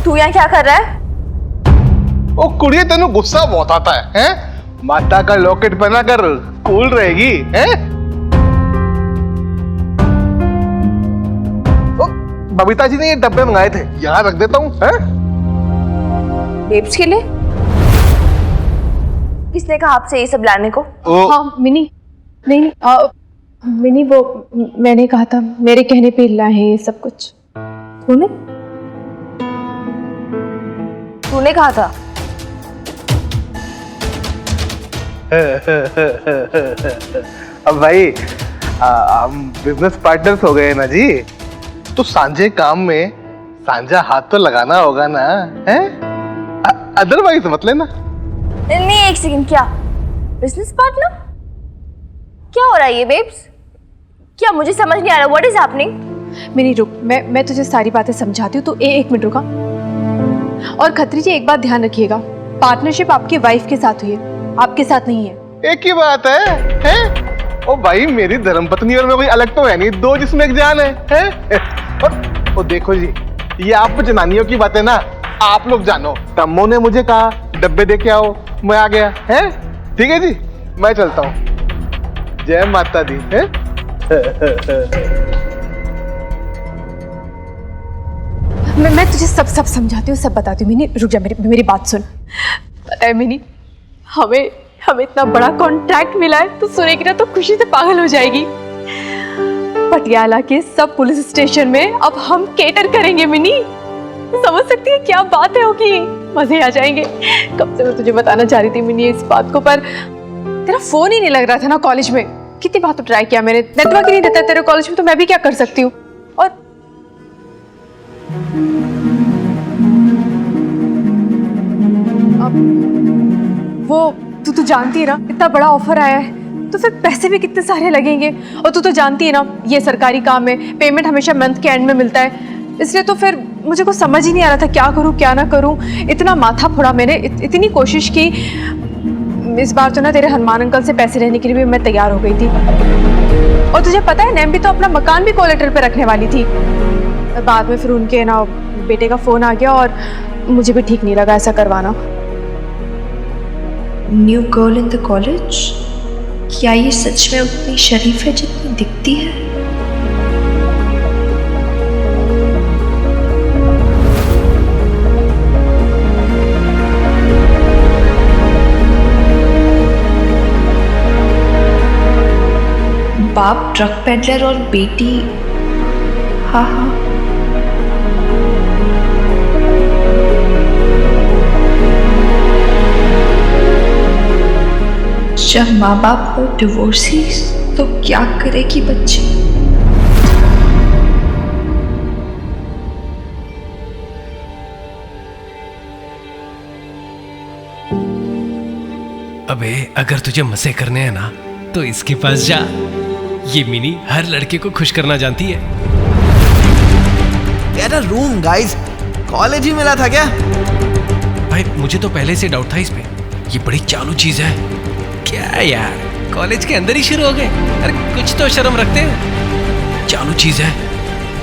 तू यहाँ क्या कर रहा है? ओ कुड़िए, तेनू गुस्सा बहुत आता है? माता का लॉकेट पहना कर कूल रहेगी हैं? ओ, बबीता जी ने ये डब्बे मंगाए थे, यहाँ रख देता हूँ। बेब्स के लिए? किसने कहा आपसे ये सब लाने को? हाँ मिनी, नहीं मिनी वो मैंने कहा था, मेरे कहने पे लाए हैं ये सब कुछ। तूने कहा था? अब भाई हम बिजनेस पार्टनर्स हो गए ना जी, तो सांझे काम में सांझा हाथ तो लगाना होगा ना, हैं? अदरवाइज मत लेना। नहीं एक सेकंड, क्या बिजनेस पार्टनर? क्या हो रहा है ये बेब्स? क्या मुझे समझ नहीं आ रहा, व्हाट इज हैपनिंग? मिनी रुक, मैं तुझे सारी बातें समझाती हूँ, तो एक मिनट रुका। और खत्री जी एक बात ध्यान रखिएगा, पार्टनरशिप आपकी वाइफ के साथ हुई है, आपके साथ नहीं है। एक ही बात है? ओ भाई, मेरी धर्मपत्नी और मैं कोई अलग तो है नहीं, दो जिसमें एक जान है? और देखो जी, ये आप जनानियों की बातें ना आप लोग जानो। तम्मो ने मुझे कहा डब्बे दे के आओ, मैं आ गया है। ठीक है जी, मैं चलता हूँ। जय माता दी। है मैं तुझे सब समझाती हूँ, सब बताती हूँ। मिनी रुक जा, मेरी बात सुन। पता है मिनी, हमें इतना बड़ा कॉन्ट्रैक्ट मिला है, तो सुनेगी ना तो खुशी से पागल हो जाएगी। पटियाला के सब पुलिस स्टेशन में अब हम केटर करेंगे। मिनी समझ सकती है क्या बात है, होगी मजे आ जाएंगे। कब से मैं तुझे बताना चाह रही थी मिनी इस बात को, पर तेरा फोन ही नहीं लग रहा था ना कॉलेज में। कितनी बार तो ट्राई किया मैंने, नेटवर्क ही नहीं रहता तेरे कॉलेज में, तो मैं भी क्या कर सकती हूँ। और अब वो तू जानती है ना, इतना बड़ा ऑफर आया है तो फिर पैसे भी कितने सारे लगेंगे। और तू तो जानती है ना, ये सरकारी काम है, पेमेंट हमेशा मंथ के एंड में मिलता है। इसलिए तो फिर मुझे कुछ समझ ही नहीं आ रहा था क्या करूं क्या ना करूं। इतना माथा फोड़ा मैंने, इतनी कोशिश की। इस बार तो ना तेरे हनुमान अंकल से पैसे लेने के लिए भी मैं तैयार हो गई थी। और तुझे पता है, नैम भी तो अपना मकान भी कोलेटर पे रखने वाली थी। बाद में फिर उनके ना बेटे का फोन आ गया और मुझे भी ठीक नहीं लगा ऐसा करवाना। New girl in the college? क्या ये सच में उतनी शरीफ है जितनी दिखती है? बाप ट्रक पेडलर और बेटी, हाँ जब माँ बाप हो डिवोर्सीज तो क्या करेगी बच्ची? अबे अगर तुझे मजे करने हैं ना तो इसके पास जा। ये मिनी हर लड़के को खुश करना जानती है। यार रूम गाइस, कॉलेज ही मिला था क्या? भाई मुझे तो पहले से डाउट था इस पे, ये बड़ी चालू चीज है। क्या यार, कॉलेज के अंदर ही शुरू हो गए? अरे कुछ तो शर्म रखते हैं। चालू चीज है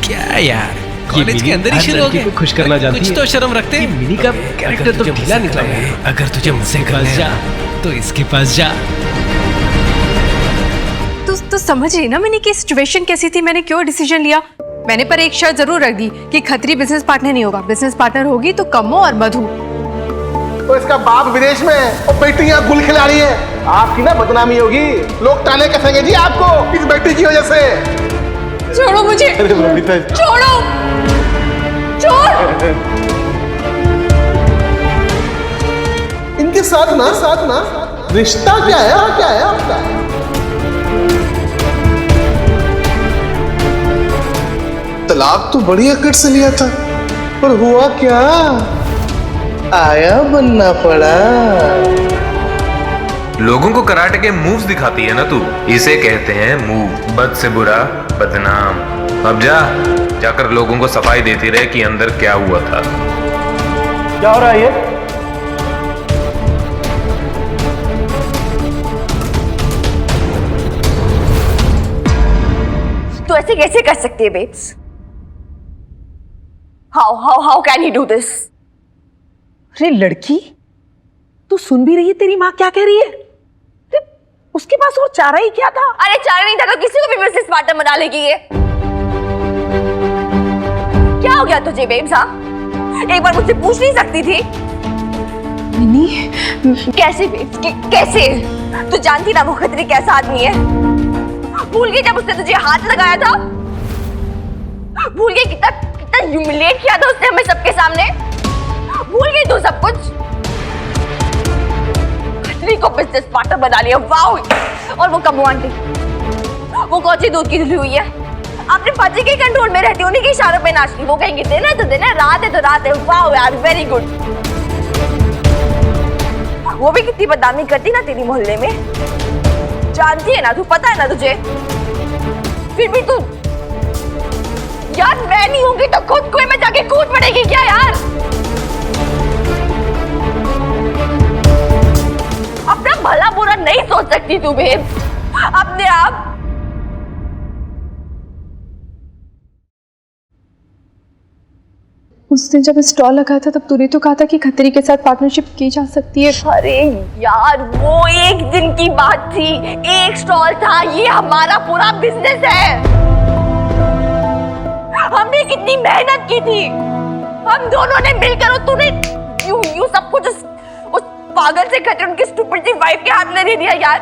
क्या यार, कॉलेज के अंदर ही शुरू हो गए। खुश करना जानती कुछ है। तो शर्म रखते। मिनी का कैरेक्टर तो ढीला निकला है। अगर तुझे मुझसे पास जा तो इसके पास जा। तो समझ रही ना मैंने कि सिचुएशन कैसी थी, मैंने क्यों डिसीजन लिया। मैंने पर एक शर्त जरूर रख दी कि खत्री बिजनेस पार्टनर नहीं होगा। बिजनेस पार्टनर होगी तो कमो और मधु। तो इसका बाप विदेश में है और बेटी यहाँ गुल खिला रही है। आपकी ना बदनामी होगी, लोग ताने कसेंगे जी आपको इस बेटी की वजह से। छोड़ो मुझे, अरे बबीता, छोड़ो, छोड़। इनके साथ ना रिश्ता क्या है आपका? तलाक तो बड़ी अकड़ से लिया था, पर हुआ क्या, आया बनना पड़ा। लोगों को कराटे के मूव्स दिखाती है ना तू, इसे कहते हैं मूव। बद से बुरा बदनाम। अब जाकर लोगों को सफाई देती रहे कि अंदर क्या हुआ था। क्या हो रहा है ये? तू ऐसे कैसे कर सकती है babes? How can you do this? अरे लड़की, तू सुन भी रही है तेरी माँ क्या कह रही है? उसके पास और चारा ही क्या था? अरे चारा नहीं था तो किसी को भी बिजनेस पार्टनर बना लेगी ये। क्या हो गया तुझे बेब्स? हाँ, एक बार मुझसे पूछ नहीं सकती थी? नहीं। कैसे बेब्स, कैसे? तू जानती ना वो खतरी कैसा आदमी है? भूल गई जब उसने तुझे हाथ लगाया था? भूल गई कितना ह्यूमिलिएट किया था उसने हमें सबके सामने? भूल गई तू सब कुछ? खतरी को बिजनेस पार्टनर बना लिया, वाओ! और वो कमो आंटी, वो कौची दूध की धुली हुई है, अपने पति के कंट्रोल में रहती, उन्हीं के इशारों पे नाचती। वो कहेंगे दिन है तो दिन है, रात है तो रात है। वाओ यार, वेरी गुड। वो भी कितनी बदनामी करती ना तेरी मोहल्ले में, जानती है ना तू, पता है ना तुझे? फिर भी तू, यार मैं नहीं होंगी तो खुद कोई में जाके कूद पड़ेगी क्या यार? अपना भला बुरा नहीं सोच सकती तू बेब, अपने आप। उस दिन जब स्टॉल लगाया था तब तूने तो कहा था कि खतरी के साथ पार्टनरशिप की जा सकती है। अरे यार, वो एक दिन की बात थी, एक स्टॉल था, ये हमारा पूरा बिजनेस है। हमने कितनी मेहनत की थी, हम दोनों ने मिलकर, और तूने यूं सब कुछ उस पागल से खतरे उनकी स्टूपिड सी वाइफ के हाथ में दे दिया यार।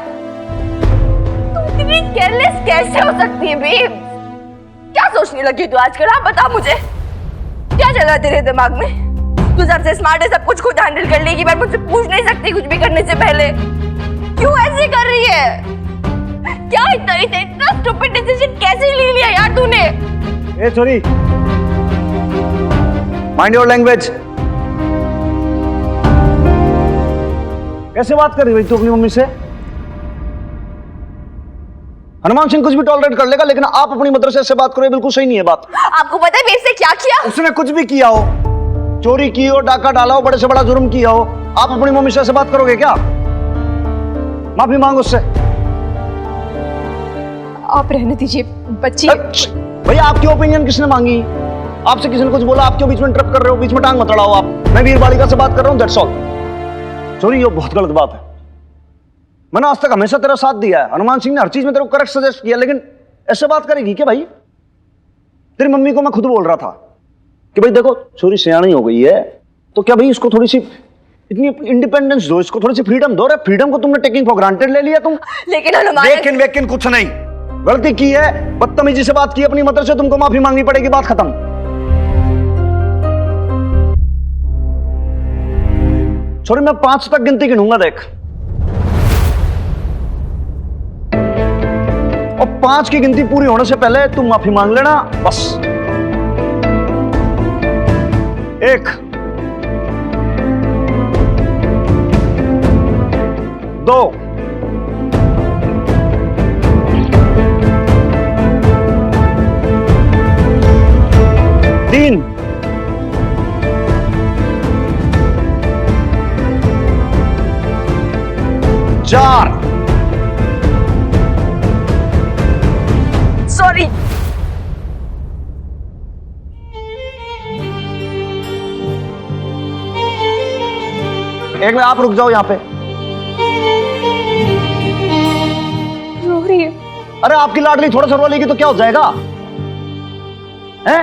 तुम इतनी केयरलेस कैसे हो सकती है बेब? क्या सोचने लगी तू आजकल? हाँ बता मुझे, क्या चल रहा है तेरे दिमाग में? तू सबसे स्मार्ट है, सब कुछ खुद हैंडल कर लेगी, पर मुझसे पूछ नहीं सकती कुछ भी करने से पहले? क्यों ऐसे कर रही है? क्या इतना स्टूपिड डिसीजन कैसे ले लिया यार तूने? ए छोरी, माइंड योर लैंग्वेज। कैसे बात कर रही भाई तू अपनी मम्मी से? हनुमान सिंह कुछ भी टॉलरेट कर लेगा, लेकिन आप अपनी मदरसे से बात करो, ये बिल्कुल सही नहीं है बात। आपको पता है बेब से क्या किया? उसने कुछ भी किया हो, चोरी की हो, डाका डाला हो, बड़े से बड़ा जुर्म किया हो, आप अपनी मम्मी से ऐसे बात करोगे क्या? माफी मांगो उससे। आप रहने दीजिए, बच्ची। भैया आपकी ओपिनियन किसने मांगी? आपसे किसी ने कुछ बोला? आप क्यों बीच में इंटरप्ट कर रहे हो? बीच में टांग मत अड़ाओ आप। मैं वीर बालिका से बात कर रहा हूं, दैट्स ऑल। चोरी ये बहुत गलत बात है। मैंने आज तक हमेशा तेरा साथ दिया है, हनुमान सिंह ने हर चीज में तेरे को करेक्ट सजेस्ट किया, लेकिन ऐसे बात करेगी क्या भाई? तेरी मम्मी को मैं खुद बोल रहा था कि भाई देखो चोरी सियानी हो गई है, तो क्या भाई इसको थोड़ी सी इतनी इंडिपेंडेंस दो, इसको थोड़ी सी फ्रीडम दो। फ्रीडम को तुमने टेकिंग फॉर ग्रांटेड ले लिया तुम। लेकिन हनुमान, लेकिन कुछ नहीं, गलती की है, बदतमीजी से बात की अपनी मदर से, तुमको माफी मांगनी पड़ेगी, बात खत्म। छोरी मैं 5 तक गिनती गिनूंगा देख, और 5 की गिनती पूरी होने से पहले तुम माफी मांग लेना बस। 1 2 3 4 सॉरी एक मिनट आप रुक जाओ यहाँ पे। रो रही है। अरे आपकी लाडली थोड़ा सा रो लेगी तो क्या हो जाएगा, हैं?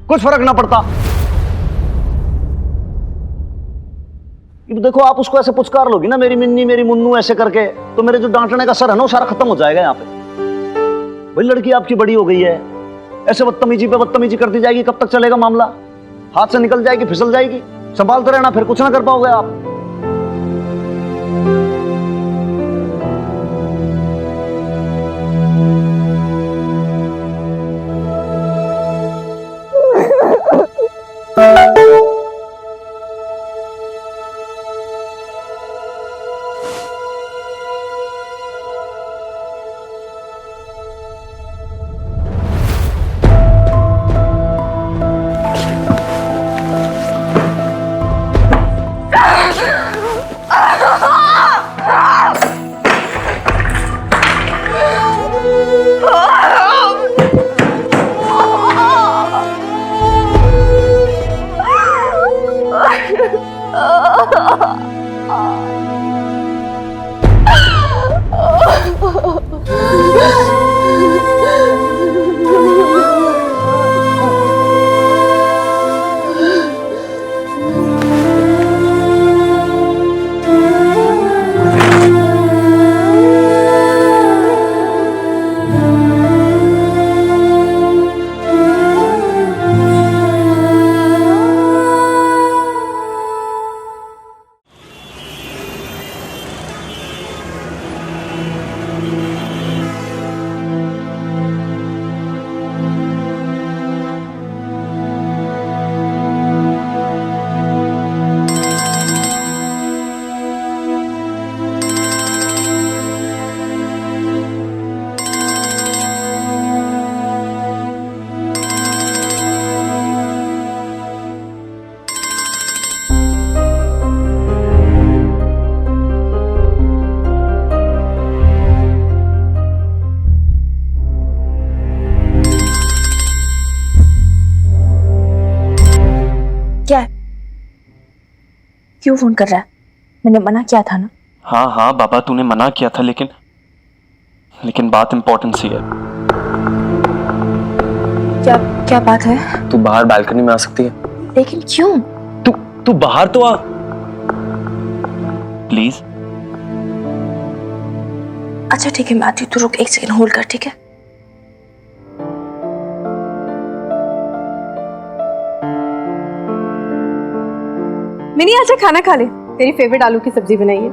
कुछ फर्क ना पड़ता। देखो आप उसको ऐसे पुचकार लोगी ना, मेरी मिन्नी मेरी मुन्नू ऐसे करके, तो मेरे जो डांटने का सर है ना वो सारा खत्म हो जाएगा यहाँ पे। भाई लड़की आपकी बड़ी हो गई है, ऐसे बदतमीजी पे बदतमीजी करती जाएगी, कब तक चलेगा मामला? हाथ से निकल जाएगी, फिसल जाएगी। संभालते रहना, फिर कुछ ना कर पाओगे आप। क्या है? क्यों फोन कर रहा है? मैंने मना किया था ना। हाँ हाँ बाबा, तूने मना किया था, लेकिन बात इंपॉर्टेंट सी है। क्या क्या बात है? तू बाहर बालकनी में आ सकती है? लेकिन क्यों? तू बाहर तो आ प्लीज। अच्छा ठीक है मैं आती हूँ, तू रुक 1 सेकंड होल्ड कर, ठीक है? मिनी आजा खाना खा ले, तेरी फेवरेट आलू की सब्जी बनाई है।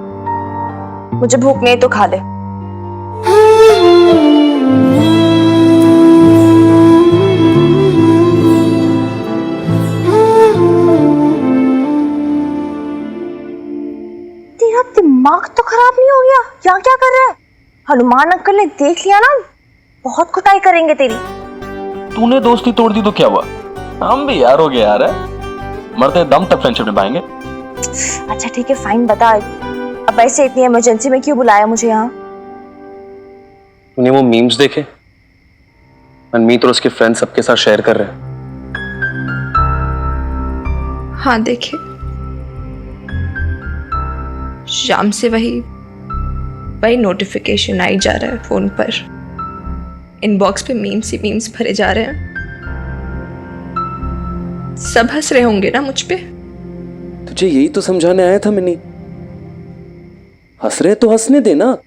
मुझे भूख नहीं तो खा ले। तेरा दिमाग तो खराब नहीं हो गया? यहाँ क्या कर रहा है? हनुमान अंकल ने देख लिया ना, बहुत कुटाई करेंगे तेरी। तूने दोस्ती तोड़ दी तो क्या हुआ, हम भी यार हो गए यार, मरते दम तक फ्रेंडशिप निभाएंगे। अच्छा ठीक है फाइन, बता अब ऐसे इतनी इमरजेंसी में क्यों बुलाया मुझे यहाँ? तूने वो मीम्स देखे? मनमीत और उसके फ्रेंड्स सबके साथ शेयर कर रहे हैं। हाँ देखे, शाम से वही नोटिफिकेशन आई जा रहा है फोन पर, इनबॉक्स पे मीम्स ही मीम्स भरे जा रहे हैं। सब हंस रहे होंगे ना मुझ पे। तुझे यही तो समझाने आया था मिनी, हंस रहे तो हंसने देना,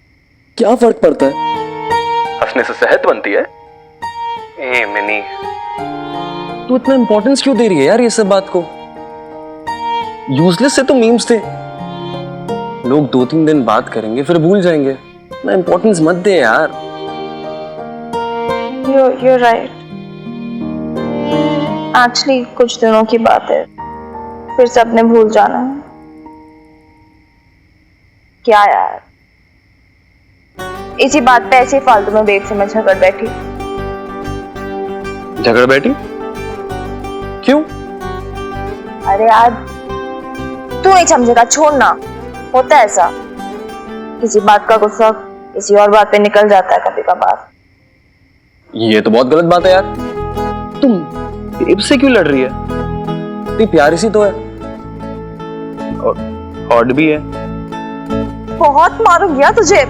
क्या फर्क पड़ता है? हंसने से सेहत बनती है। ए मिनी, तू इतना इंपॉर्टेंस क्यों दे रही है यार ये सब बात को? यूजलेस से तो मीम्स थे, लोग 2-3 दिन बात करेंगे फिर भूल जाएंगे। इतना इंपॉर्टेंस मत दे यार। You're right. एक्चुअली कुछ दिनों की बात है, फिर सबने भूल जाना है। क्या यार, इसी बात पे ऐसे फालतू में बेब से मैं झगड़ बैठी। क्यों? अरे यार तू नहीं समझेगा, छोड़ना। होता है ऐसा, किसी बात का गुस्सा किसी और बात पे निकल जाता है कभी कभार। ये तो बहुत गलत बात है यार। तुम बेब से क्यों लड़ रही है? इतनी प्यारी सी तो है। और हॉट भी है। बहुत मारूंगी यार तुझे,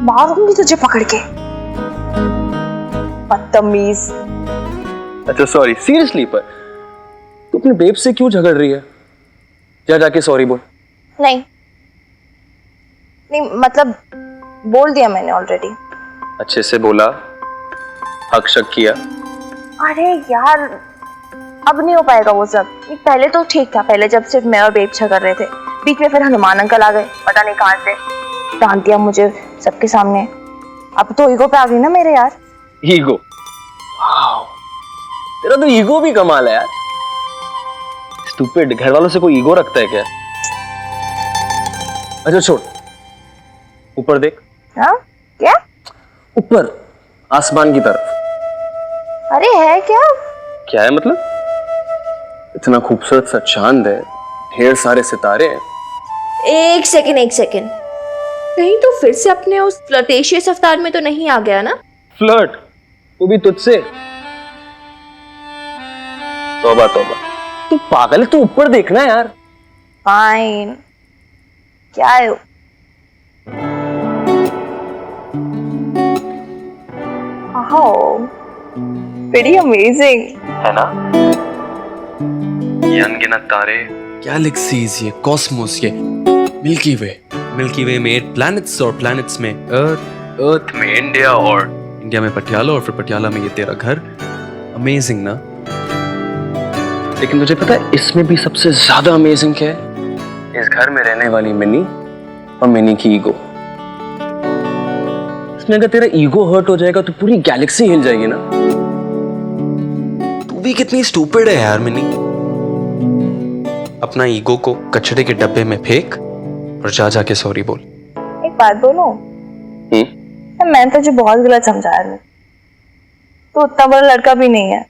मारूंगी तुझे पकड़ के, बदतमीज। अच्छा सॉरी, सीरियसली पर तू अपने बेब से क्यों झगड़ रही है? जा जाके सॉरी बोल। नहीं नहीं, मतलब बोल दिया मैंने ऑलरेडी। अच्छे से बोला, हक शक किया। अरे यार अब नहीं हो पाएगा वो सब। पहले तो ठीक था, पहले जब सिर्फ मैं और बेब झगड़ रहे थे, बीच में फिर हनुमान अंकल आ गए, पता नहीं कहां से डांट दिया मुझे सबके सामने। अब तो ईगो पे आ गई ना मेरे यार। ईगो? वाओ, तेरा तो ईगो भी कमाल है यार। स्टूपिड, घर वालों से कोई ईगो रखता है क्या? अच्छा छोड़, ऊपर देख। हाँ क्या? ऊपर आसमान की तरफ। अरे है क्या? क्या है मतलब? इतना खूबसूरत सा चांद है, ढेर सारे सितारे हैं। एक सेकंड, कहीं तो फिर से अपने उस फ्लर्टेशियस अवतार में तो नहीं आ गया ना? फ्लर्ट? वो भी तुझसे? तौबा तौबा, तू पागल है, तू ऊपर देखना यार। फाइन, क्या है? Pretty amazing है ना? ये अनगिनत तारे, गैलेक्सीज, ये कॉस्मोस, ये मिल्की वे में 8 प्लैनेट्स और प्लैनेट्स में अर्थ में इंडिया और इंडिया में पटियाला और फिर पटियाला में ये तेरा घर। अमेजिंग ना? लेकिन तुझे पता है इसमें भी सबसे ज्यादा अमेजिंग क्या है? इस घर में रहने वाली मिनी और मिनी की ईगो। इसमें अगर तेरा ईगो हर्ट हो जाएगा तो पूरी गैलेक्सी हिल जाएगी ना। तू भी कितनी स्टूपिड है यार मिनी। अपना ईगो को कचड़े के डब्बे में फेंक और जा जाके सॉरी बोल। एक बात बोलूं? मैं तुझे बहुत गलत समझा यार। तू उतना बड़ा लड़का भी नहीं है।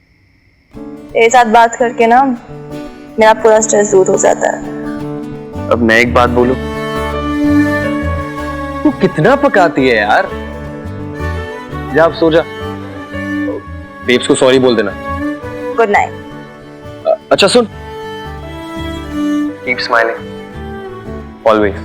तेरे साथ बात करके ना मेरा पूरा स्ट्रेस दूर हो जाता है। अब मैं एक बात बोलूं, तू कितना पकाती है यार। जा अब सो जा, बेब्स को सॉरी बोल देना। Good night. अच्छा सुन, कीप स्माइलिंग ऑलवेज।